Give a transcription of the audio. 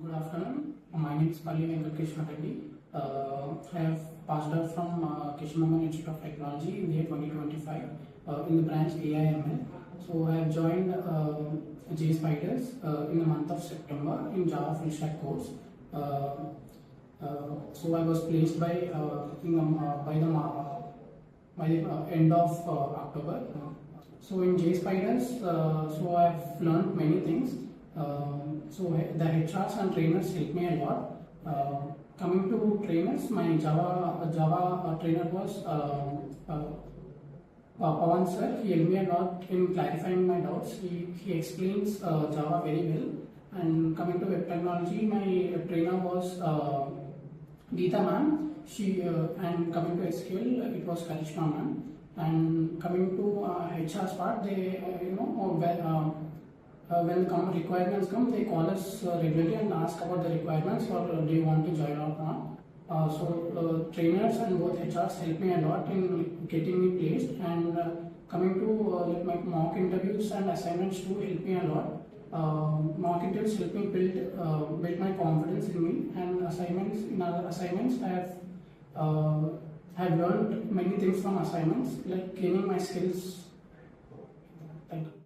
Good afternoon. My name is Palli Venkata Krishna Reddy. I have passed out from Kishanamman Institute of Technology in the year 2025 in the branch AIML. So I have joined Jspiders in the month of September in Java full stack course. So I was placed by the end of October. So in Jspiders, so I have learned many things. So the HRs and trainers helped me a lot. Coming to trainers, my Java trainer was Pawan sir. He helped me a lot in clarifying my doubts. He explains Java very well. And coming to web technology, my trainer was Geeta ma'am. And coming to SQL, it was Karishma ma'am. And coming to HR's part, they when the requirements come, they call us regularly and ask about the requirements or do you want to join or not. So trainers and both HRs help me a lot in getting me placed, and coming to my mock interviews and assignments too help me a lot. Mock interviews help me build my confidence in me, and in other assignments I have learned many things from assignments, like gaining my skills. Thank you.